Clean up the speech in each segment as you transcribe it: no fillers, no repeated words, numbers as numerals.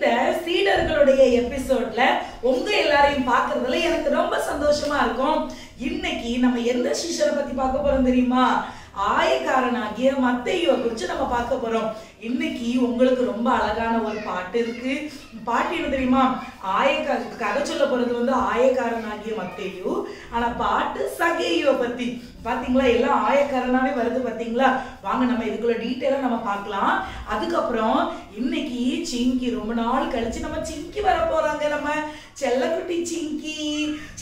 இந்த சீடர்களுடைய எபிசோட்ல உங்க எல்லாரையும் பார்க்கறதுல எனக்கு ரொம்ப சந்தோஷமா இருக்கும். இன்னைக்கு நம்ம எந்த சீஷரை பத்தி பார்க்க போறோம் தெரியுமா? ஆயக்காரனாகிய மத்தேயுவை குறிச்சு நம்ம பார்க்க போறோம். இன்னைக்கு உங்களுக்கு ரொம்ப அழகான ஒரு பாட்டு இருக்கு. பாட்டு என்ன தெரியுமா? கதை சொல்ல போறது ஆயக்காரனாகிய மத்தேயு. ஆனா பாட்டு சகேயுவை பத்தி. பாத்தீங்களா, எல்லாம் ஆயக்காரனாவே வருது பாத்தீங்களா? வாங்க நம்ம இதுக்குள்ள டீட்டெயிலா நம்ம பார்க்கலாம். அதுக்கப்புறம் இன்னைக்கு சிங்கி ரொம்ப நாள் கழிச்சு நம்ம சிங்கி வர போறாங்க. நம்ம செல்லக்குட்டி சிங்கி.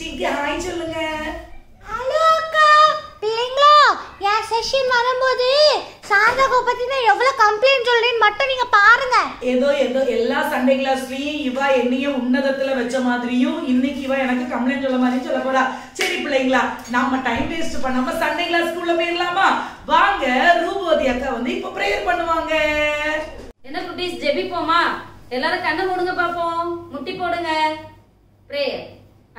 சிங்கி ஹாய் சொல்லுங்க. ஹலோ அக்கா. பிள்ளைங்களா, என் செஷன் வரும்போது சாரதாவை பத்தி நான் எவ்வளவு கம்ப்ளைண்ட் சொல்றேன்னு மட்டும் நீங்க பாருங்க. ஏதோ எல்லா சண்டே கிளாஸ்லயும் இவா என்னையும் உன்னதத்துல வச்ச மாதிரியும் இன்னைக்கு இவா எனக்கு கம்ப்ளைண்ட் சொல்ல மாதிரி சொல்ல போறா. சரி பிள்ளைங்களா, நம்ம டைம் வேஸ்ட் பண்ணாம சண்டே கிளாஸ்க்குள்ள போயிடலாமா? வாங்க, ரூபவதி அக்கா இப்ப பிரேயர் பண்ணுவாங்க. என்ன குட்டீஸ், ஜெபிப்போமா? எல்லாரும் கண்ணை மூடுங்க பாப்போம். முட்டி போடுங்க. பிரேயர்.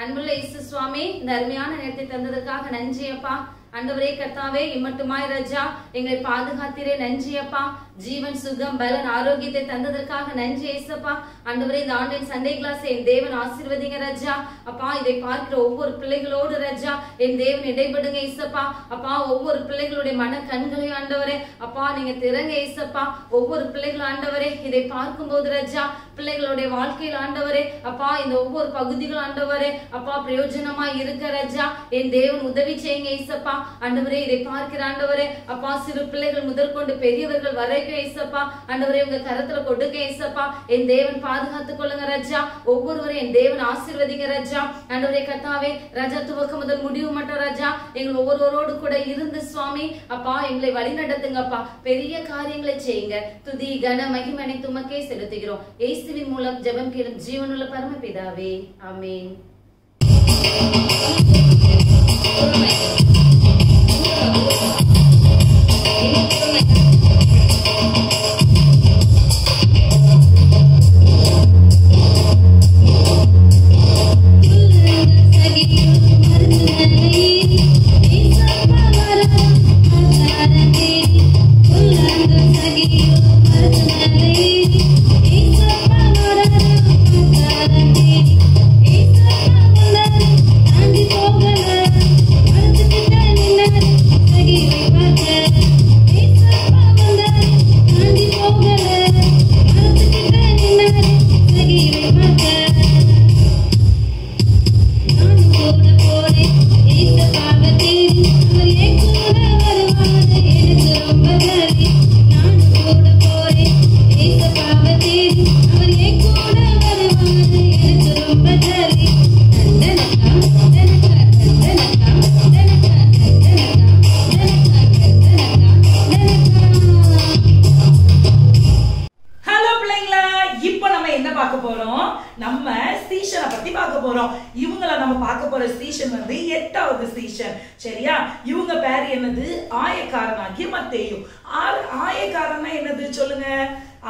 அன்புள்ள இயேசு சுவாமி, இந்த அருமையான நேரத்தை தந்ததற்காக நன்றி அப்பா. ஆண்டவரே கர்த்தாவே, இம்மட்டுமாய் ராஜா எங்களை பாதுகாத்தீரே, நன்றி அப்பா. ஜீவன் சுகம் பலன் ஆரோக்கியத்தை தந்ததற்காக நன்றி ஏசப்பா. ஆண்டவரே, இந்த ஆன்லைன் சண்டே கிளாஸ் என் தேவன் ஆசீர்வதிங்க ராஜா. அப்பா, இதை பார்க்கிற ஒவ்வொரு பிள்ளைகளோடு ராஜா என் தேவன் இடைபடுங்க ஏசப்பா. அப்பா, ஒவ்வொரு பிள்ளைகளுடைய மன கண்களையும் ஆண்டவரே அப்பா நீங்க திறங்க ஏசப்பா. ஒவ்வொரு பிள்ளைகளும் ஆண்டவரே இதை பார்க்கும் போது ராஜா பிள்ளைகளுடைய வாழ்க்கையில் ஆண்டவரே அப்பா இந்த ஒவ்வொரு பகுதிகளும் ஆண்டவரே அப்பா பிரயோஜனமா இருக்க ராஜா என் தேவன் உதவி செய்யுங்க ஏசப்பா. ஆண்டவரே, இதை பார்க்கிற ஆண்டவரே அப்பா சிறு பிள்ளைகள் முதற்கொண்டு பெரியவர்கள் வரைக்கும் ஏசப்பா ஆண்டவரே உங்க கரத்துல கொடுக்க ஏசப்பா. என் தேவன் பாதுகாத்துக் கொள்ளுங்க ராஜா. ஒவ்வொருவரும் என் தேவன் ஆசீர்வதிங்க ராஜா. ஆண்டவரே கர்த்தாவே, ராஜா துவக்கம் முதல் முடிவு மட்டும் ராஜா எங்கள் ஒவ்வொருவரோடு கூட இருந்து சுவாமி அப்பா எங்களை வழி நடத்துங்கப்பா. பெரிய காரியங்களை செய்யுங்க. துதி கன மகிமை துமக்கே செலுத்துகிறோம். இயேசுவின் மூலம் ஜெபம் கேளும் ஜீவனுள்ள பரமபிதாவே, ஆமென். சரியா, இவங்க பேர் என்னது? ஆயக்காரனாகிய மத்தேயு. ஆயக்காரன்னா என்னது சொல்லுங்க?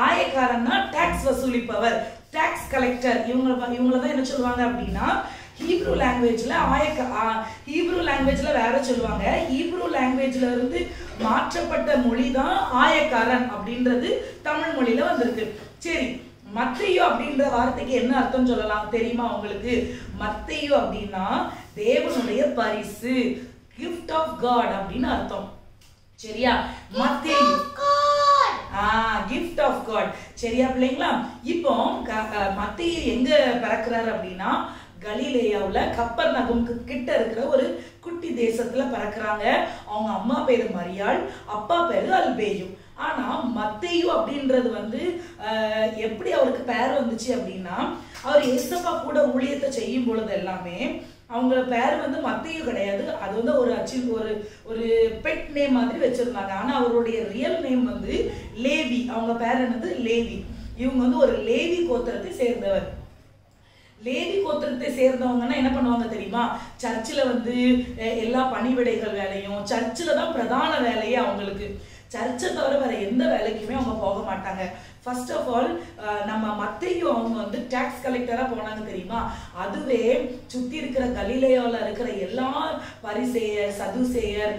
ஆயக்காரன்னா டாக்ஸ் வசூலிப்பவர், டாக்ஸ் கலெக்டர். இவங்களதான் என்ன சொல்லுவாங்க அப்படின்னா ஹீப்ரூ லாங்குவேஜ்ல ஹீப்ரூ லாங்குவேஜ்ல வேற சொல்லுவாங்க. ஹீப்ரூ லாங்குவேஜ்ல இருந்து மாற்றப்பட்ட மொழி தான் ஆயக்காரன் அப்படின்றது தமிழ் மொழியில வந்திருக்கு. சரி, மத்தேயு அப்படின்ற வார்த்தைக்கு என்ன அர்த்தம் சொல்லலாம் தெரியுமா உங்களுக்கு? மத்தேயு அப்படின்னா தேவனுடைய பரிசு, gift of God அப்படின்னு அர்த்தம். சரியா, மத்தேயு gift of God. சரியா பிள்ளைங்களா? இப்போ மத்தேயு எங்க பிறக்கிறாரு அப்படின்னா கலிலேயாவுல கப்பர்நகும் கிட்ட இருக்கிற ஒரு குட்டி தேசத்துல பிறக்கிறாங்க. அவங்க அம்மா பேரு மரியாள், அப்பா பேரு அல்பேயு. ஆனா மத்தேயு அப்படின்றது எப்படி அவருக்கு பேர் வந்துச்சு அப்படின்னா அவர் ஏசப்பா கூட ஊழியத்தை செய்யும் பொழுது எல்லாமே அவங்க பேர் மத்தேயு கிடையாது. அது ஒரு பெட் நேம் மாதிரி வச்சிருந்தாங்க. ஆனா அவருடைய ரியல் நேம் லேவி. அவங்க பேர் என்னது? லேவி. இவங்க ஒரு லேவி கோத்திரத்தை சேர்ந்தவர். லேவி கோத்திரத்தை சேர்ந்தவங்கன்னா என்ன பண்ணுவாங்க தெரியுமா? சர்ச்சில் எல்லா பணிவிடைகள் வேலையும் சர்ச்சில் தான் பிரதான வேலையே அவங்களுக்கு. சர்ச்சை தவிர வேற எந்த வேலைக்குமே அவங்க போக மாட்டாங்க. ஃபர்ஸ்ட் ஆஃப் ஆல் நம்ம மத்தேயு அவங்க வந்து டாக்ஸ் கலெக்டரா போனாங்க தெரியுமா? அதுவே சுத்தி இருக்கிற கலிலேயால இருக்கிற எல்லா பரிசேயர் சதுசேயர்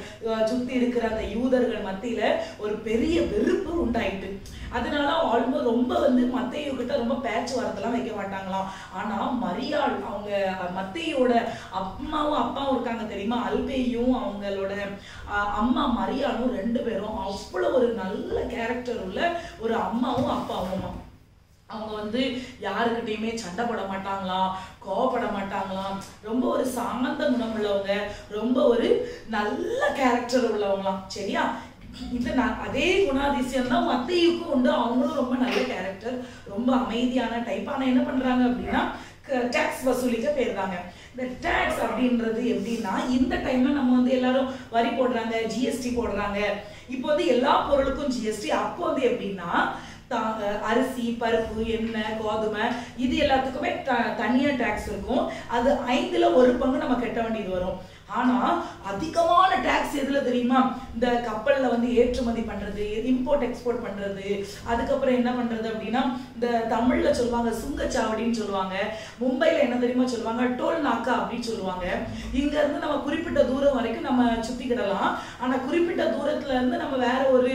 சுத்தி இருக்கிற அந்த யூதர்கள் மத்தியில ஒரு பெரிய வெறுப்பு உண்டாயிட்டு. அதனால ஆல்மோஸ்ட் ரொம்ப வந்து மத்தேயு கிட்ட ரொம்ப பேச்சுவார்த்தைலாம் வைக்க மாட்டாங்களாம். ஆனா மரியாள் அவங்க மத்தேயோட அம்மாவும் அப்பாவும் இருக்காங்க தெரியுமா? அல்பேயும் அவங்களோட அம்மா மரியாளும் 2 பேரும் அவ்வளவு ஒரு நல்ல கேரக்டர் உள்ள ஒரு அம்மாவும் அப்பாவும். அவங்க வந்து யாருக்கிட்டையுமே சண்டை போட மாட்டாங்களாம், கோவப்பட மாட்டாங்களாம், ரொம்ப ஒரு சாந்த குணம் உள்ளவங்க, ரொம்ப ஒரு நல்ல கேரக்டர் உள்ளவங்களாம். சரியா? இது அதே குணாதிசயம் தான் மத்தேயுக்கும் உண்டு. அவங்களும் ரொம்ப நல்ல கேரக்டர், ரொம்ப அமைதியான டைப். ஆனா என்ன பண்றாங்க அப்படின்னா டாக்ஸ் வசூலிக்க போயிருந்தாங்க. இந்த டாக்ஸ் அப்படின்றது எப்படின்னா இந்த டைம்ல நம்ம வந்து எல்லாரும் வரி போடுறாங்க, ஜிஎஸ்டி போடுறாங்க. இப்போ வந்து எல்லா பொருளுக்கும் ஜிஎஸ்டி. அப்போ வந்து எப்படின்னா அரிசி, பருப்பு, எண்ணெய், கோதுமை இது எல்லாத்துக்குமே தனியா டாக்ஸ் இருக்கும். அது 5ல் 1 பங்கு நம்ம கட்ட வேண்டியது வரும். ஆனா அதிகமான டாக்ஸ் எதுல தெரியுமா? இந்த கப்பல்ல வந்து ஏற்றுமதி பண்றது, இம்போர்ட் எக்ஸ்போர்ட் பண்றது, அதுக்கப்புறம் என்ன பண்றது அப்படின்னா இந்த தமிழ்ல சொல்லுவாங்க சுங்கச்சாவடின்னு சொல்லுவாங்க, மும்பைல என்ன தெரியுமா சொல்லுவாங்க டோல் நாக்கா அப்படின்னு சொல்லுவாங்க. இங்க இருந்து நம்ம குறிப்பிட்ட தூரம் வரைக்கும் நம்ம சுத்திக்கிடலாம். ஆனா குறிப்பிட்ட தூரத்துல இருந்து நம்ம வேற ஒரு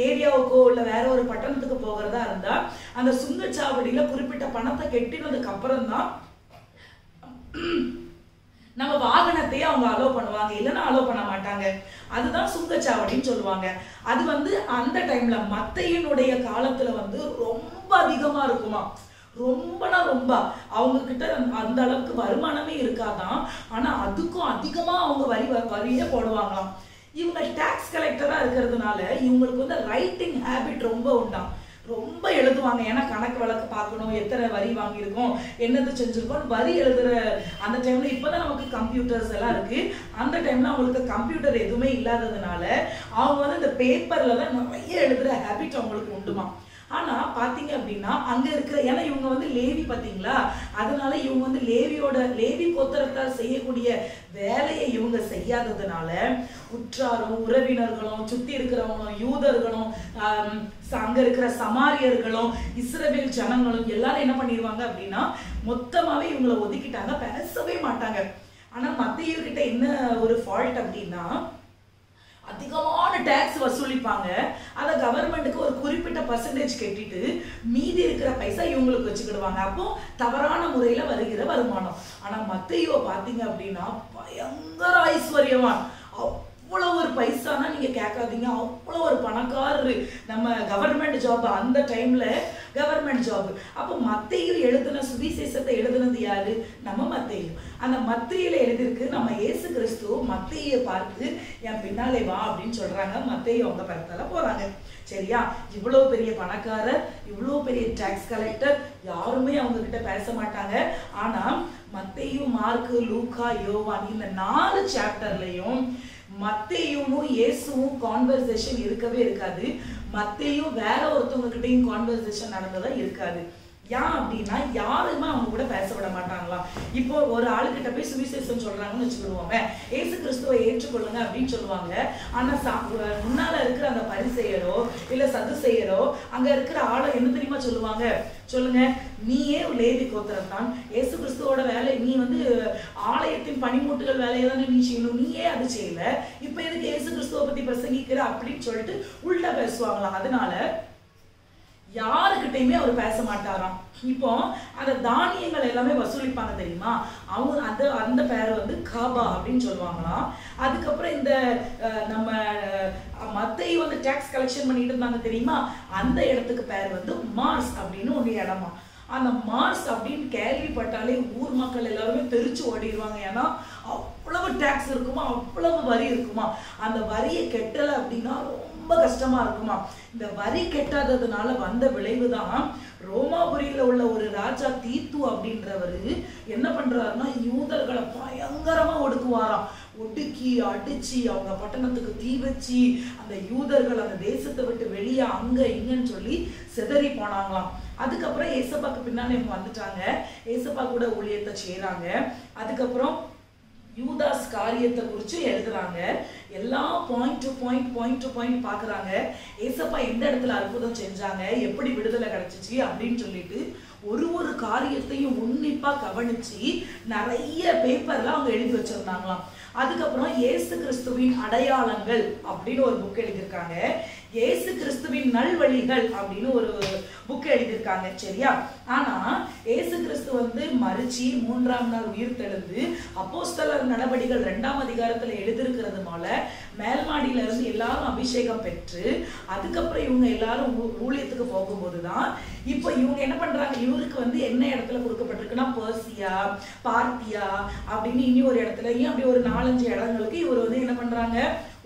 ஏரியாவுக்கோ இல்ல வேற ஒரு பட்டணத்துக்கு போகிறதா இருந்தா அந்த சுங்கச்சாவடியில குறிப்பிட்ட பணத்தை கட்டினதுக்கு அப்புறம் தான் நம்ம வாகனத்தையே அவங்க அலோவ் பண்ணுவாங்க, இல்லைன்னா அலோவ் பண்ண மாட்டாங்க. அதுதான் சுங்கச்சாவடின்னு சொல்லுவாங்க. அது வந்து அந்த டைம்ல மத்தேயுனுடைய காலத்துல வந்து ரொம்ப அதிகமா இருக்குமா, ரொம்பனா ரொம்ப. அவங்க கிட்ட அந்த அளவுக்கு வருமானமே இருக்காதான். ஆனா அதுக்கும் அதிகமா அவங்க வரியே போடுவாங்களாம். இவங்க டாக்ஸ் கலெக்டரா இருக்கிறதுனால இவங்களுக்கு வந்து ரைட்டிங் ஹேபிட் ரொம்ப உண்டாம். ரொம்ப எழுதுவாங்க. ஏன்னா கணக்கு வழக்கு பார்க்கணும், எத்தனை வரி வாங்கியிருக்கோம், என்னது செஞ்சிருக்கோம், வரி எழுதுற அந்த டைம்ல. இப்பதான் நமக்கு கம்ப்யூட்டர்ஸ் எல்லாம் இருக்கு. அந்த டைம்ல அவங்களுக்கு கம்ப்யூட்டர் எதுவுமே இல்லாததுனால அவங்க வந்து இந்த பேப்பர்ல தான் நிறைய எழுதுற ஹேபிட் அவங்களுக்கு உண்டுமா. ஆனா பாத்தீங்க அப்படின்னா அங்க இருக்கிற ஏன்னா இவங்க வந்து லேவி பாத்தீங்களா, அதனால இவங்க வந்து லேவி கோத்திரத்தார் செய்யக்கூடிய வேலையை இவங்க செய்யாததுனால உற்றாரும் உறவினர்களும் சுத்தி இருக்கிறவங்களும் யூதர்களும் அங்க இருக்கிற சமாரியர்களும் இஸ்ரவேல் ஜனங்களும் எல்லாரும் என்ன பண்ணிடுவாங்க அப்படின்னா மொத்தமாவே இவங்களை ஒதுக்கிட்டாங்க, பேசவே மாட்டாங்க. ஆனா மத்தேயு கிட்ட என்ன ஒரு ஃபால்ட் அப்படின்னா அதிகமான டாக்ஸ் வசூலிப்பாங்க. அதை கவர்மெண்ட்டுக்கு ஒரு குறிப்பிட்ட பர்சன்டேஜ் கட்டிட்டு மீதி இருக்கிற பைசா இவங்களுக்கு வச்சுக்கிடுவாங்க. அப்போ தவறான முறையில வருகிற வருமானம். ஆனா மத்தேயுவை பாத்தீங்க அப்படின்னா பயங்கர ஐஸ்வர்யவான், அவ்வளவு ஒரு பைசானா நீங்க கேட்காதீங்க, அவ்வளவு ஒரு பணக்காரரு. நம்ம கவர்மெண்ட் ஜாப் அந்த டைம்ல கவர்மெண்ட் ஜாப். அப்போ மத்தேயு எழுதின சுவிசேஷத்தை எழுதினது யாரு? நம்ம மத்தேயு. அந்த மத்தேயுல எழுதிருக்கு நம்ம இயேசு கிறிஸ்து மத்தேயுவை பார்த்து என் பின்னாலே வா அப்படின்னு சொல்றாங்க. மத்தேயு அவங்க பக்கத்தால போறாங்க. சரியா? இவ்வளவு பெரிய பணக்காரர், இவ்வளவு பெரிய டாக்ஸ் கலெக்டர், யாருமே அவங்க கிட்ட பேச மாட்டாங்க. ஆனா மத்தேயு, மார்க்கு, லூக்கா, யோவான் இந்த 4 சாப்டர்லயும் மத்தேயுவும் இயேசுவும் கான்வர்சேஷன் இருக்கவே இருக்காது. மத்தேயு வேற ஒருத்தவங்க கிட்டையும் கான்வர்சேஷன் நடந்ததா இருக்காது. ஏன் அப்படின்னா யாருமே அவங்க கூட பேச விட மாட்டாங்களாம். இப்போ ஒரு ஆளுகிட்ட போய் சுவிசேஷம் சொல்றாங்கன்னு வச்சுக்கிடுவாங்க, ஏசு கிறிஸ்துவை ஏற்றுக்கொள்ளுங்க அப்படின்னு சொல்லுவாங்க. ஆனா முன்னால இருக்கிற அந்த பரிசேயரோ இல்ல சதுசேயரோ அங்க இருக்கிற ஆளை என்ன தெரியுமா சொல்லுவாங்க? சொல்லுங்க, நீயே லேவி கோத்திரத்தான், ஏசு கிறிஸ்துவோட வேலை நீ வந்து ஆலயத்தின் பனிமூட்டுகள் வேலையை தானே நீ செய்யணும், நீயே அது செய்யல, இப்ப எதுக்கு ஏசு கிறிஸ்துவை பத்தி பிரசங்கிக்கிற அப்படின்னு சொல்லிட்டு உள்டா பேசுவாங்களாம். அதனால யாருக்கிட்டையுமே அவர் பேச மாட்டாராம். இப்போ அந்த தானியங்கள் எல்லாமே வசூலிப்பாங்க தெரியுமா, அவங்க அந்த பேர் வந்து காபா அப்படின்னு சொல்லுவாங்களாம். அதுக்கப்புறம் இந்த நம்ம மத்தேயு வந்து டாக்ஸ் கலெக்ஷன் பண்ணிட்டு இருந்தாங்க தெரியுமா, அந்த இடத்துக்கு பேர் வந்து மார்ஸ் அப்படின்னு ஒரு இடமா. அந்த மார்ஸ் அப்படின்னு கேள்விப்பட்டாலே ஊர் மக்கள் எல்லாருமே தெரிச்சு ஓடிடுவாங்க. ஏன்னா அவ்வளவு டாக்ஸ் இருக்குமா, அவ்வளவு வரி இருக்குமா. அந்த வரியை கெட்டல அப்படின்னா ரொம்ப கஷ்டமா இருக்குமா. இந்த வரி கெட்டாததுனால வந்த விளைவுதான் ரோமாபுரியில உள்ள ஒரு ராஜா தீத்து அப்படின்றவரு என்ன பண்றாருன்னா யூதர்களை பயங்கரமா ஒடுக்குவாராம். ஒடுக்கி அடிச்சு அவங்க பட்டணத்துக்கு தீ வச்சு அந்த யூதர்கள் அந்த தேசத்தை விட்டு வெளியே அங்க இங்கன்னு சொல்லி சிதறி போனாங்களாம். அதுக்கப்புறம் ஏசப்பாக்கு பின்னாடி இவங்க வந்துட்டாங்க, ஏசப்பா கூட ஊழியத்தை செய்யறாங்க. அதுக்கப்புறம் யூதாஸ் காரியத்தை குறித்து எழுதுறாங்க. எல்லா பாயிண்ட் டு பாயிண்ட் பார்க்குறாங்க. ஏசப்பா எந்த இடத்துல அற்புதம் செஞ்சாங்க, எப்படி விடுதலை கிடைச்சிச்சு அப்படின்னு சொல்லிட்டு ஒரு காரியத்தையும் உன்னிப்பா கவனிச்சு நிறைய பேப்பர்ல அவங்க எழுதி வச்சிருந்தாங்களாம். அதுக்கப்புறம் இயேசு கிறிஸ்துவின் அடையாளங்கள் அப்படின்னு ஒரு புக் எழுதியிருக்காங்க. இயேசு கிறிஸ்துவின் நல்வழிகள் அப்படின்னு ஒரு புக் எழுதியிருக்காங்க. சரியா? ஆனா இயேசு கிறிஸ்து வந்து மரிச்சு 3ஆம் நாள் உயிர் தெழுந்து அப்போஸ்தலர் நடவடிக்கைகள் 2ஆம் அதிகாரத்துல எழுதியிருக்கிறதுனால மேல்மாடியில இருந்து எல்லாரும் அபிஷேகம் பெற்று அதுக்கப்புறம் இவங்க எல்லாரும் ஊழியத்துக்கு போகும்போதுதான் இப்ப இவங்க என்ன பண்றாங்க, இவருக்கு வந்து என்ன இடத்துல கொடுக்கப்பட்டிருக்குன்னா பர்சியா, பார்த்தியா அப்படின்னு இனி ஒரு இடத்துலயும் அப்படி ஒரு 4-5 இடங்களுக்கு இவர் வந்து என்ன பண்றாங்க,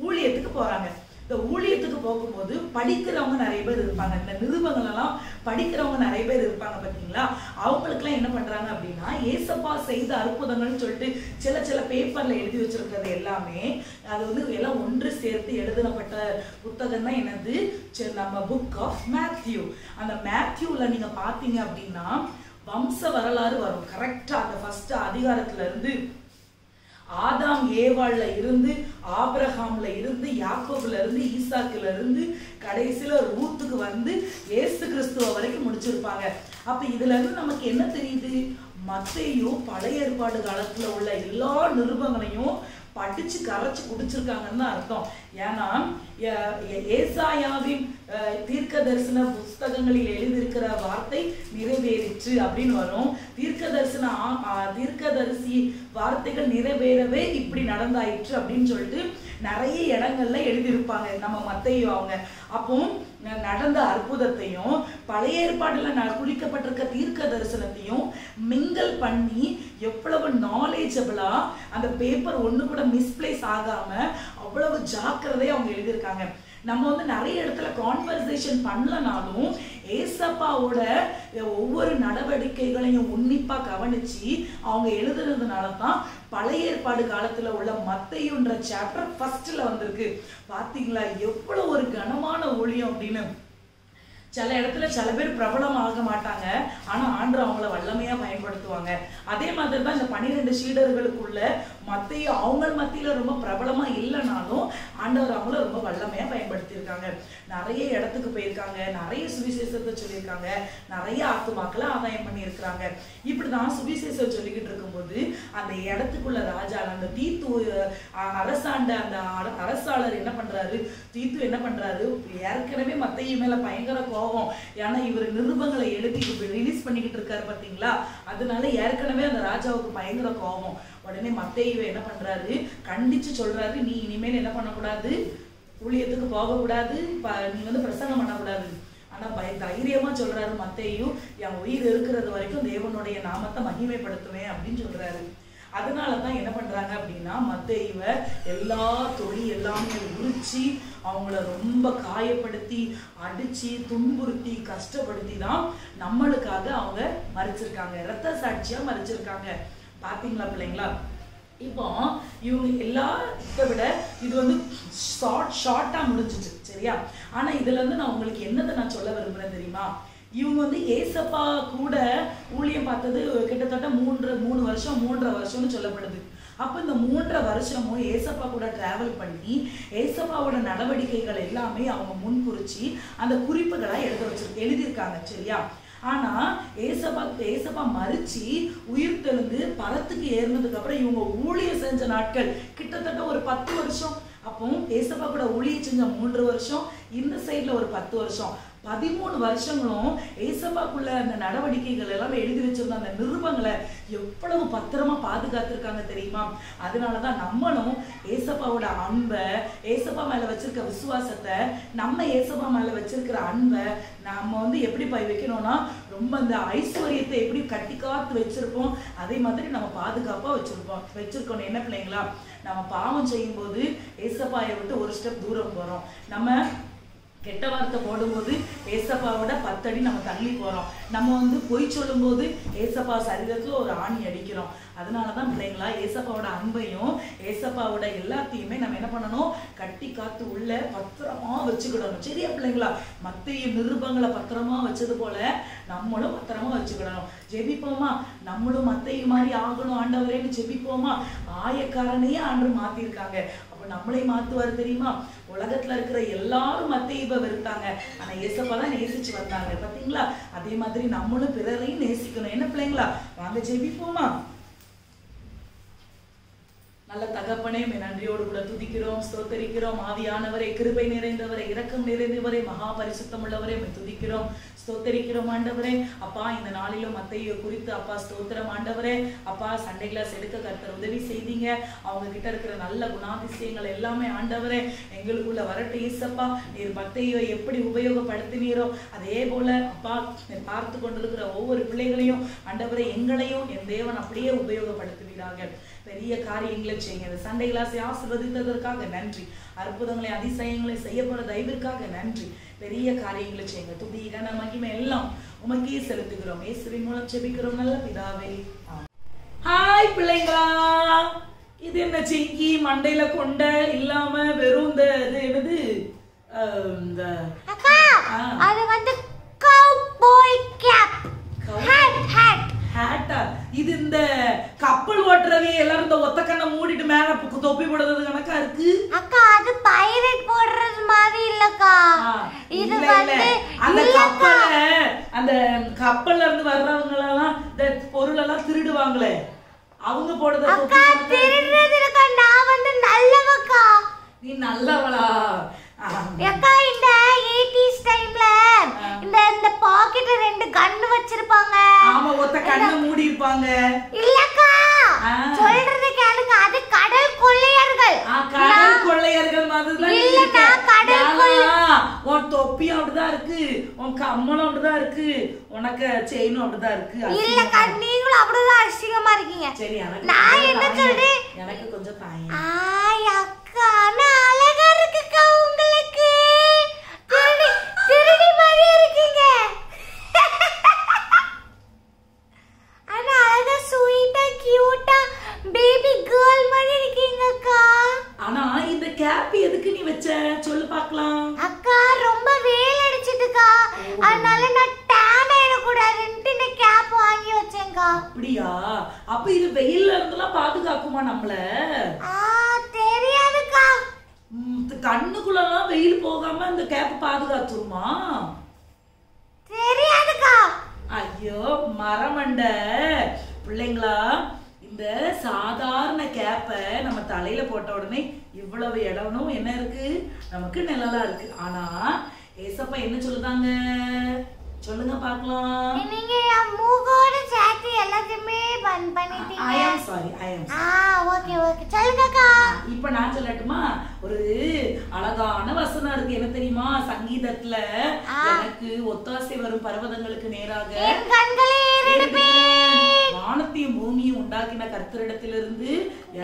ஊழியத்துக்கு போறாங்க. இந்த ஊழியத்துக்கு போகும்போது படிக்கிறவங்க நிறைய பேர் இருப்பாங்க. இந்த நிருபங்கள் எல்லாம் படிக்கிறவங்க நிறைய பேர் இருப்பாங்க பார்த்தீங்களா? அவங்களுக்குலாம் என்ன பண்றாங்க அப்படின்னா, ஏசப்பா செய்த அற்புதங்கள்னு சொல்லிட்டு சில பேப்பர்ல எழுதி வச்சிருக்கிறது எல்லாமே அது வந்து எல்லாம் ஒன்று சேர்த்து எழுதப்பட்ட புத்தகம் தான் என்னது, நம்ம புக் ஆஃப் மேத்யூ. அந்த மேத்யூல நீங்க பாத்தீங்க அப்படின்னா வம்ச வரலாறு வரும். கரெக்டா அந்த ஃபர்ஸ்ட் அதிகாரத்துல இருந்து ஆதாம் ஏவாள்ல இருந்து ஆபிரகாம்ல இருந்து யாக்கோபுல இருந்து ஈசாக்குல இருந்து கடைசியில ரூத்துக்கு வந்து இயேசு கிறிஸ்துவ வரைக்கும் முடிச்சிருப்பாங்க. அப்ப இதுல இருந்து நமக்கு என்ன தெரியுது, மத்தேயு பழைய ஏற்பாடு காலத்துல உள்ள எல்லா நிருபங்களையும் படிச்சு கரைச்சு குடிச்சிருக்காங்கன்னு அர்த்தம். ஏன்னா ஏசாயாவின் தீர்க்க தரிசன புஸ்தகங்களில் எழுதியிருக்கிற வார்த்தை நிறைவேறிற்று அப்படின்னு வரும். தீர்க்கதரிசி வார்த்தைகள் நிறைவேறவே இப்படி நடந்தாயிற்று அப்படின்னு சொல்லிட்டு நிறைய இடங்கள்ல எழுதியிருப்பாங்க நம்ம மத்தேயு அவங்க. அப்போ நடந்த அற்புதத்தையும் பழைய ஏற்பாடுல குறிக்கப்பட்டிருக்க தீர்க்க தரிசனத்தையும் மிங்கல் பண்ணி எவ்வளவு நாலேஜபிளா அந்த பேப்பர் ஒண்ணு கூட மிஸ்பிளேஸ் ஆகாம அவ்வளவு ஜாக்கிரதையா அவங்க எழுதியிருக்காங்க. நம்ம வந்து நிறைய இடத்துல கான்வர்சேஷன் பண்ணலனாலும் ஏசப்பாவோட ஒவ்வொரு நடவடிக்கைகளையும் உன்னிப்பா கவனிச்சு அவங்க எழுதுறதுனால தான் பழைய ஏற்பாடு காலத்துல உள்ள மத்தேயுன்ற சாப்டர் ஃபர்ஸ்ட்ல வந்திருக்கு. பாத்தீங்களா எவ்வளவு ஒரு கனமான ஊழியம் அப்படின்னு. சில இடத்துல சில பேர் பிரபலம் ஆக மாட்டாங்க, ஆனா ஆண்டவர் அவங்கள வல்லமையா பயன்படுத்துவாங்க. அதே மாதிரி தான் இந்த 12 சீடர்களுக்குள்ள மத்தேயு அவங்க மத்தியில ரொம்ப பிரபலமா இல்லைனாலும் ஆண்டவர் அவங்கள ரொம்ப வல்லமையா பயன்படுத்தியிருக்காங்க. நிறைய இடத்துக்கு போயிருக்காங்க, நிறைய சுவிசேஷத்தை சொல்லியிருக்காங்க, நிறைய ஆத்துமாக்களை ஆதாயம் பண்ணியிருக்கிறாங்க. இப்படிதான் சுவிசேஷம் சொல்லிக்கிட்டு இருக்கும்போது அந்த இடத்துக்குள்ள ராஜா அந்த தீத்து அரசாண்ட அந்த அரசாளர் என்ன பண்றாரு, தீத்து என்ன பண்றாரு, ஏற்கனவே மத்தேயு மேல பயங்கர கோபம். ஏன்னா இவர் நிருபங்களை எழுதி ரிலீஸ் பண்ணிக்கிட்டு இருக்காரு பாத்தீங்களா, அதனால ஏற்கனவே அந்த ராஜாவுக்கு பயங்கர கோபம். உடனே மத்தேயு என்ன பண்றாரு, கண்டிச்சு சொல்றாரு, நீ இனிமேல் என்ன பண்ணக்கூடாது, ஊழியத்துக்கு போக கூடாது, நீ வந்து பிரசங்கம் பண்ணக்கூடாது. ஆனா தைரியமா சொல்றாரு மத்தேயு, என் உயிர் இருக்கிறது வரைக்கும் தேவனுடைய நாமத்தை மகிமைப்படுத்துவேன் அப்படின்னு சொல்றாரு. அதனாலதான் என்ன பண்றாங்க அப்படின்னா மத்தேயுவை எல்லா தொழில் எல்லாமே உரிச்சு அவங்கள ரொம்ப காயப்படுத்தி அடிச்சு துன்புறுத்தி கஷ்டப்படுத்தி தான் நம்மளுக்காக அவங்க மறிச்சிருக்காங்க, இரத்த சாட்சியா மறிச்சிருக்காங்க. பாத்தீங்களா பிள்ளைங்களா? இப்போ இவங்க எல்லாத்த விட இது வந்து ஷார்ட்டா முடிஞ்சிச்சு. சரியா? ஆனா இதுல இருந்து நான் உங்களுக்கு என்னதை நான் சொல்ல விரும்புறேன் தெரியுமா, இவங்க வந்து ஏசப்பா கூட ஊழியம் பார்த்தது கிட்டத்தட்ட 3 வருஷம் 3.5 வருஷம்னு சொல்லப்படுது. அப்ப இந்த 3.5 வருஷமும் ஏசப்பா கூட டிராவல் பண்ணி ஏசப்பாவோட நடவடிக்கைகள் எல்லாமே அவங்க முன்குறிச்சு அந்த குறிப்புகளா எழுதியிருக்காங்க. சரியா? ஆனா ஏசப்பா மறிச்சு உயிர் தெழுந்து பரத்துக்கு ஏறினதுக்கு அப்புறம் இவங்க ஊழியம் செஞ்ச நாட்கள் கிட்டத்தட்ட ஒரு 10 வருஷம். அப்போ ஏசப்பா கூட ஊழியம் செஞ்ச 3 வருஷம், இந்த சைட்ல ஒரு 10 வருஷம், 13 வருஷங்களும் ஏசப்பாக்குள்ள அந்த நடவடிக்கைகள் எல்லாம் எழுதி வச்சிருந்த அந்த நிருபங்களை எவ்வளவு பத்திரமா பாதுகாத்திருக்காங்க தெரியுமா? அதனாலதான் நம்மளும் ஏசப்பாவோட அன்பை, ஏசப்பா மேல வச்சிருக்க விசுவாசத்தை, நம்ம ஏசப்பா மேல வச்சிருக்கிற அன்பை நம்ம வந்து எப்படி வைக்கணும்னா ரொம்ப அந்த ஐஸ்வர்யத்தை எப்படி கட்டி காத்து வச்சிருப்போம் அதே மாதிரி நம்ம பாதுகாப்பா வச்சிருக்கணும். என்ன பிள்ளைங்களா, நம்ம பாவம் செய்யும் போது ஏசப்பாயை விட்டு ஒரு ஸ்டெப் தூரம் போறோம். நம்ம கெட்ட வார்த்தை போடும்போது ஏசப்பாவோட 10 அடி நம்ம தள்ளி போறோம். நம்ம வந்து பொய் சொல்லும் போது ஏசப்பா சரீரத்துல ஒரு ஆணி அடிக்கிறோம். அதனாலதான் பிள்ளைங்களா ஏசப்பாவோட அன்பையும் ஏசப்பாவோட எல்லாத்தையுமே நம்ம என்ன பண்ணணும், கட்டி காத்து உள்ள பத்திரமா வச்சுக்கிடணும். சரியா பிள்ளைங்களா? மத்தேயு நிருபங்களை பத்திரமா வச்சது போல நம்மளும் பத்திரமா வச்சுக்கிடணும். ஜெபிப்போமா? நம்மளும் மத்தேயு மாதிரி ஆகணும் ஆண்டவரேன்னு ஜெபிப்போமா? ஆயக்காரனையே ஆண்டவர் மாத்திருக்காங்க. அப்ப நம்மளே மாத்துவாரு தெரியுமா? உலகத்துல இருக்கிற எல்லாரும் மத்தேயுவை வெறுத்தாங்க, ஆனா ஏசப்பா தான் நேசிச்சு வந்தாங்க. பாத்தீங்களா? அதே மாதிரி நம்மளும் பிறரையும் நேசிக்கணும். என்ன பிள்ளைங்களா? வாங்க ஜெபிப்போமா? நல்ல தகப்பனே, நன்றியோடு கூட துதிக்கிறோம், ஸ்தோத்தரிக்கிறோம். ஆவியானவரே, கிருபை நிறைந்தவரே, இரக்கம் நிறைந்தவரே, மகா பரிசுத்தம் உள்ளவரே, துதிக்கிறோம், ஸ்தோத்தரிக்கிறோம் ஆண்டவரே. அப்பா, இந்த நாளிலும் மத்தேயு குறித்து அப்பா ஸ்தோத்திரம் ஆண்டவரே. அப்பா, சண்டே கிளாஸ் எடுக்க கர்த்தர் உதவி செய்தீங்க. அவங்க கிட்ட இருக்கிற நல்ல குணாதிசயங்கள் எல்லாமே ஆண்டவரே எங்களுக்குள்ள வரட்டு ஏசப்பா. நீர் மத்தேயுவை எப்படி உபயோகப்படுத்தினீரோ அதே போல அப்பா பார்த்து கொண்டிருக்கிற ஒவ்வொரு பிள்ளைகளையும் ஆண்டவரே, எங்களையும் என் தேவன் அப்படியே உபயோகப்படுத்துவீராக. பெரிய காரியங்களை செய்யுங்க. சண்டே கிளாஸை ஆசீர்வதித்ததற்காக நன்றி. அற்புதங்களை அதிசயங்களை செய்யப்பட தயவிற்காக நன்றி. பெரிய காரியங்களை செய்யுங்க. துதி கன மகிமை எல்லாம் உமக்கே செலுத்துகிறோம். இயேசுவின் மூலம் ஜெபிக்கிறோம் நல்ல பிதாவே. ஹாய் பிள்ளைங்களா, இது என்ன சிங்கி மண்டையில கொண்ட இல்லாம வெறும் இது என்னது அக்கா, அது வந்து கவுபாய் கேப், ஹேட் ஹேட் ஹேட்டா? இது இந்த கப்பல் ஓட்டுறவே எல்லாரும் இந்த ஒத்த கண்ணை மூடிட்டு மேல தொப்பி போடுறது கணக்கா இருக்கு. அக்கா, அது பைரட் போடுறது மாதிரி இல்லக்கா. இது வந்து அந்த கப்பல்ல இருந்து வர்றவங்க எல்லாம் இந்த பொருள் எல்லாம் திருடுவாங்களே, அவங்க போடுறது. அக்கா, திருடுறது இல்லக்கா, நான் வந்து நல்லவக்கா. நீ நல்லவளா? அக்கா, இந்த 80s டைம்ல இந்த பாக்கெட்ல 2 கன் வச்சிருப்பாங்க. ஆமா, ஒத்த கண்ணை மூடி இருப்பாங்க. இல்லக்கா, சொல்றது கேளுங்க, அது கடல் கொள்ளையர்கள். கடல் கொள்ளையர்கள் மாதிரி இல்லக்கா, கடல் கொள்ளை. உன் தொப்பி அப்படிதான் இருக்கு, உன் கம்மலும் அப்படிதான் இருக்கு, உனக்கு செயினும் அப்படிதான் இருக்கு. இல்லக்கா, நீங்களும் அப்படிதான் அசிங்கமா இருக்கீங்க. சரி, நான் என்ன சொல்றேன், எனக்கு கொஞ்சம் தாங்க. ஆய் அக்கா, நான் அழகா இருக்குக்கா உங்களுக்கு. திருடி மாதிரி இருக்கீங்க. ஆனா அழகா ஸ்வீட்டா கியூட்டா பேபி கேர்ள் மாதிரி இருக்கீங்க அக்கா. ஆனா இந்த கேப் எதுக்கு நீ வச்ச சொல்லு பார்க்கலாம். அக்கா, ரொம்ப வெயில் அடிச்சிட்டுக்கா, அதனால நான் டேன் ஆயிடக்கூடாதுன்ட்டு இந்த கேப் வாங்கி வச்சேன்க்கா. அப்படியா? அப்ப இது வெயில்ல இருந்தெல்லாம் பாதுகாக்குமா நம்மள? தெரியாதுக்கா. கண்ணுக்குள்ளலாம் வெயில் போகாம இந்த கேப் பாதுகாத்துருமா? தெரியாதுக்கா. ஐயோ மரமண்ட பிள்ளைங்களா, இந்த சாதாரண கேப்பை நம்ம தலையில போட்ட உடனே இவ்வளவு இடமும் என்ன இருக்கு, நமக்கு நிழலா இருக்கு. ஆனா ஏசப்பா என்ன சொல்லுதாங்க சொல்லுங்க பார்க்கலாம். நீங்க மூகோட சேர்த்து எல்லாத்தையுமே பன் பண்ணிட்டீங்க. I am sorry. Okay okay, சொல்லுங்கக்கா. இப்ப நான் சொல்லட்டுமா? ஒரு அழகான வசனம் இருக்கு, என்ன தெரியுமா? சங்கீதத்துல எனக்கு ஒத்தாசை வரும் பர்வதங்களுக்கு நேராக என் கண்களை ஏறெடுப்பேன், வானத்தையும் பூமியும் உண்டாக்கின கர்த்தரிடத்திலிருந்து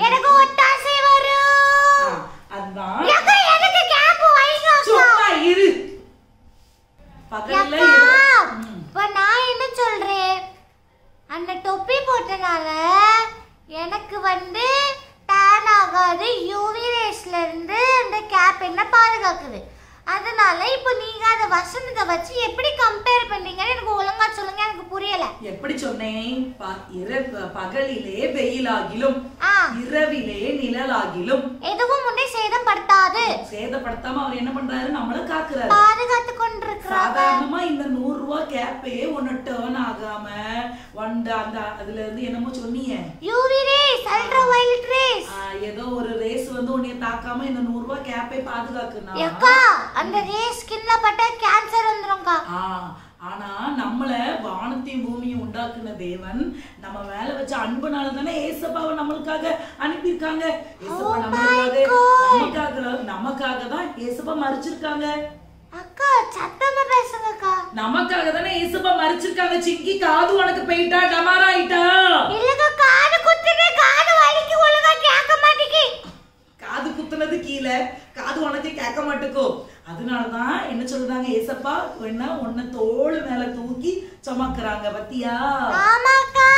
எனக்கு ஒத்தாசை வரும். அதுதான். எனக்கு கேப் வைங்க அக்கா. சும்மா இரு. பக்கத்துல இப்ப நான் என்ன சொல்றேன், அந்த தொப்பி போட்டனால எனக்கு வந்து டேன் ஆகாது, யூவி ரேஸ்ல இருந்து அந்த கேப் என்ன பாதுகாக்குது. அதனால இப்போ நீங்க அத வசனத்தை வச்சு எப்படி கம்பேர் பண்ணீங்கன்னு எனக்கு ஒழுங்கா சொல்லுங்க, எனக்கு புரியல. எப்படி சொன்னேன்? பகலிலே வெயிலாகிலும் இரவிலே நிழலாகிலும் எதுவும் உன்னை சேதப்படுத்தாது. சேதப்படுத்தாம அவர் என்ன பண்றாரு? நம்மள காக்குறாரு, பாதுகாத்து கொண்டிருக்கிறார். சாதாரணமா இந்த 100 ரூபாய் கேப்பே ஒன்னு டர்ன் ஆகாம அந்த அதுல இருந்து என்னமோ சொன்னீங்க, UV rays, ultra violet race, ஏதோ ஒரு ரேஸ் வந்து உன்னைய தாக்காம இந்த 100 ரூபாய் கேப்பே பாதுகாக்குனா அக்கா, அந்த ரேஸ் ஸ்கின்ல பட்டா கேன்சர் வந்துரும்க்கா. ஆனா நம்மள வானத்தையும் பூமியும் உண்டாக்குன தேவன் நம்ம மேல வச்ச அன்புனால தானே ஏசப்பாவை நம்மளுக்காக அனுப்பியிருக்காங்க. ஏசப்பா நமக்காக தான் ஏசப்பா மரிச்சிருக்காங்க. அக்கா, சத்தமா பேசுங்கக்கா. நமக்காக தானே ஏசப்பா மரிச்சிருக்காங்க. சிங்கி, காது உனக்கு போயிட்டா? டமாரா ஆயிட்டா? இல்லக்கா, காது குத்துனே, காது வலிக்கு, ஒழுங்கா கேட்க மாட்டேங்கி. காது குத்துனது கீழே, காது உனக்கு கேட்க மாட்டேக்கோ. அதனாலதான் என்ன சொல்றாங்க, ஏசப்பா என்ன உன்னை தோள் மேல தூக்கி சுமக்குறாங்க. பத்தியா? ஆமாக்கா,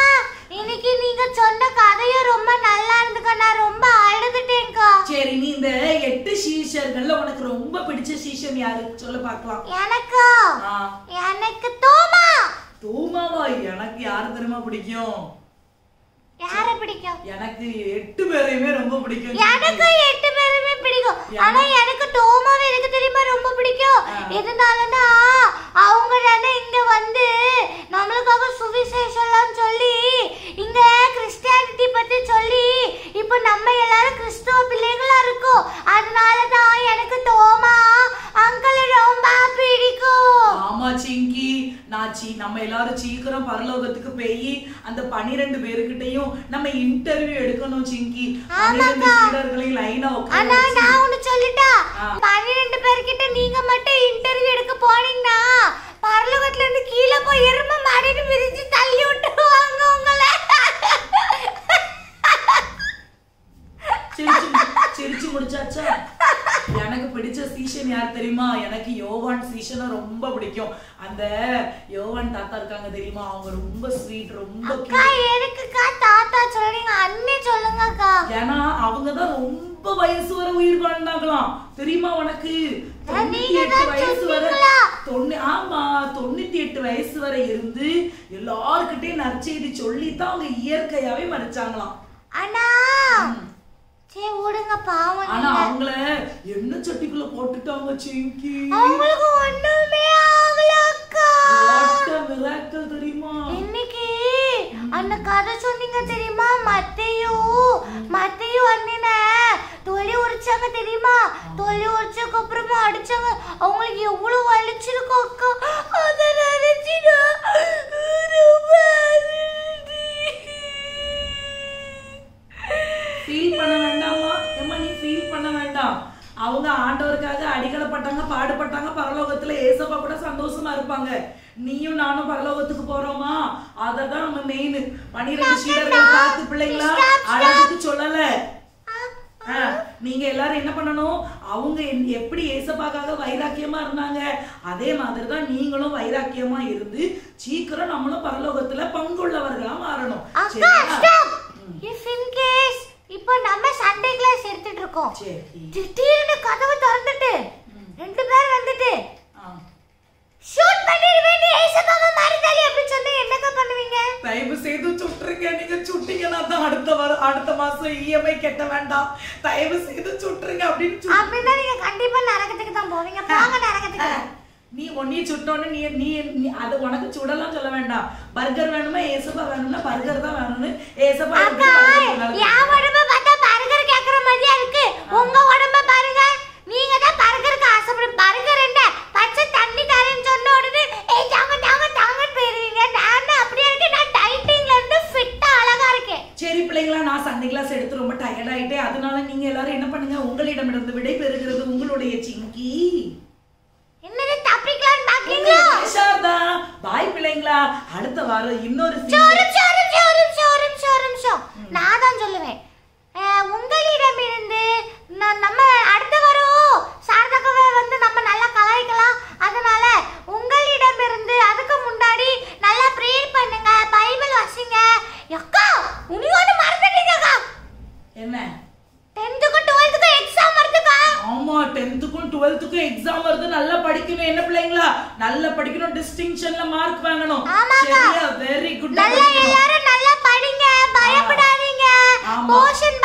இன்னைக்கு நீங்க சொன்ன கதையும் ரொம்ப நல்லா இருந்துக்கா. நான் ரொம்ப அழுதுட்டேன்க்கா. சரி, நீ இந்த 8 சீஷர்கள்ல உனக்கு ரொம்ப பிடிச்ச சீஷன் யாரு சொல்ல பார்க்கலாம். எனக்கு தோமா. தோமாவா? எனக்கு யாரு தெரியுமா பிடிக்கும்? யார பிடிக்கும்? எனக்கு 8 பேரையுமே ரொம்ப பிடிக்கும். எனக்கு 8 பேரையுமே பிடிக்கும். ஆனா எனக்கு தோமாவே எனக்கு தெரியுமா ரொம்ப பிடிக்கும். எதனாலனா அவங்க தானே இங்க வந்து நம்மளுக்காக சுவிசேஷம்லாம் சொல்லி இங்க கிறிஸ்டியானிட்டி பத்தி சொல்லி இப்போ நம்ம எல்லாரும் கிறிஸ்துவ பிள்ளைகளா இருக்கோம். அதனால தான் எனக்கு தோமா அங்கிள் ரொம்ப பிடிக்கும். ஆமா சிங்கி, நம்ம எல்லாரும் சீக்கிரம் பரலோகத்துக்கு போய் அந்த 12 பேருக்கிட்டையும் நம்ம இன்டர்வியூ எடுக்கணும் சிங்கி. 12 சீடர்களை லைனா உட்கார அண்ணா நான் ஒன்னு சொல்லிட்டா. 12 பேர்கிட்ட நீங்க மட்டும் இன்டர்வியூ எடுக்க போனீங்கன்னா பரலோகத்துல இருந்து கீழே போய் எருமை மாடிட்டு விரிச்சு தள்ளி விட்டுருவாங்க உங்களை. சிரிச்சு முடிச்சாச்சா? எனக்கு பிடிச்ச சீஷன் யார் தெரியுமா? எனக்கு யோவான் சீஷனை ரொம்ப பிடிக்கும். அந்த யோவான் தாத்தா இருக்காங்க தெரியுமா? அவங்க ரொம்ப ஸ்வீட், ரொம்ப எதுக்குக்கா தாத்தா சொல்றீங்க? அண்ணே சொல்லுங்கக்கா. ஏன்னா அவங்க தான் ரொம்ப வயசு வரை உயிர் வாழ்ந்தாங்களாம். தெரியுமா உனக்கு? 98 வயசு வரை. ஆமா, 98 வயசு வரை இருந்து எல்லார்கிட்டயும் நற்செய்தி சொல்லித்தான் அவங்க இயற்கையாவே மறிச்சாங்களாம். அண்ணா சே ஓடுங்க பாவம். ஆனா அவங்கள என்ன சட்டிக்குள்ள போட்டுட்டாங்க சிங்கி. அவங்களுக்கு ஒண்ணுமே ஆகலக்கா. வாட் a miracle தெரியுமா? இன்னைக்கு அந்த கதை சொன்னீங்க தெரியுமா? மத்தேயு அண்ணனே தொலி உரிச்சாங்க தெரியுமா? தொலி உரிச்சதுக்கு அப்புறமா அடிச்சாங்க. அவங்களுக்கு எவ்வளவு வலிச்சிருக்கும் அக்கா. அத நினைச்சினா ஃபீல் பண்ண வேண்டாமா? ஏமா நீ ஃபீல் பண்ண வேண்டாம். அவங்க ஆண்டவருக்காக அடிகளப்பட்டாங்க, பாடுபட்டாங்க. பரலோகத்துல ஏசப்பா கூட சந்தோஷமா இருப்பாங்க. நீயும் நானும் பரலோகத்துக்கு போறோமா? அததான் நம்ம மெயின். 12 சீடர்கள் பார்த்து பிள்ளைங்களா அழகுக்கு சொல்லல. நீங்க எல்லாரும் என்ன பண்ணணும்? அவங்க எப்படி ஏசப்பாக்காக வைராக்கியமா இருந்தாங்க அதே மாதிரிதான் நீங்களும் வைராக்கியமா இருந்து சீக்கிரம் நம்மளும் பரலோகத்துல பங்குள்ளவர்களா மாறணும். If in case இப்போ நம்ம சண்டே கிளாஸ் எடுத்துட்டு இருக்கோம். திடீர்னு கதவு திறந்துட்டு 2 பேர் வந்துட்டு ஷூட் பண்ணிடுவேன்னு ஏசப்பாவை மறந்தாலே அப்படி சொன்னா என்னங்க பண்ணுவீங்க? தயவு செய்து சுட்டுருங்க. நீங்க சுட்டீங்கன்னா தான் அடுத்த மாசம் இஎம்ஐ கட்ட வேண்டாம். தயவு செய்து சுட்டுருங்க அப்படின்னு. அப்படின்னா நீங்க கண்டிப்பா நரகத்துக்கு தான் போவீங்க. போங்க நரகத்துக்கு. நீ ஒன்னே சுட்டோன்னு நீ அது உனக்கு சுடலாம் சொல்ல வேண்டாம். பர்கர் வேணுமா ஏசப்பா வேணும்னா பர்கர் தான் வேணும்னு ஏசப்பா. என் உடம்ப பார்த்தா பர்கர் கேக்குற மாதிரியா இருக்கு. உங்க உடம்ப பாருங்க. நீங்க தான் பர்கருக்கு ஆசைப்படுற. பர்கர் என்ன பச்சை தண்ணி தரேன்னு சொன்ன உடனே ஏய் தாங்க தாங்க தாங்கன்னு போயிருவீங்க. நான் அப்படியே இருக்கேன். நான் டைட்டிங்ல இருந்து ஃபிட்டா அழகா இருக்கேன். சரி பிள்ளைங்களா, நான் சண்டே கிளாஸ் எடுத்து ரொம்ப டயர்ட் ஆயிட்டேன். அதனால நீங்க எல்லாரும் என்ன பண்ணுங்க, உங்களிடமிருந்து விடை பெறுகிறது உங்களுடைய சிங்கி. என்னது தப்பிக்கலாம் பாக்கீங்களா? ஷார்தா பாய் பிள்ளைங்களா. அடுத்த வாரம் இன்னொரு நான் தான் சொல்லுவேன். உங்களிடமிருந்து நம்ம அடுத்த வாரம் சாரதாக்கவே வந்து நம்ம நல்லா கலாய்க்கலாம். அதனால உங்களிடமிருந்து அதுக்கு முன்னாடி நல்லா ப்ரேயர் பண்ணுங்க, பைபிள் வாசிங்க. அக்கா உனியோட மறந்துட்டீங்கக்கா. என்ன? 10th 12th exam வருதுக்கா. ஆமா 10th 12th எக்ஸாம் வருது. நல்லா படிக்கணும் என்ன பிள்ளைங்களா? நல்லா படிக்கணும். டிஸ்டிங்ஷன்ல மார்க் வாங்கணும். சரியா? Very good. நல்லா எல்லாரும் நல்லா படிங்க. பயப்படாதீங்க. போஷன்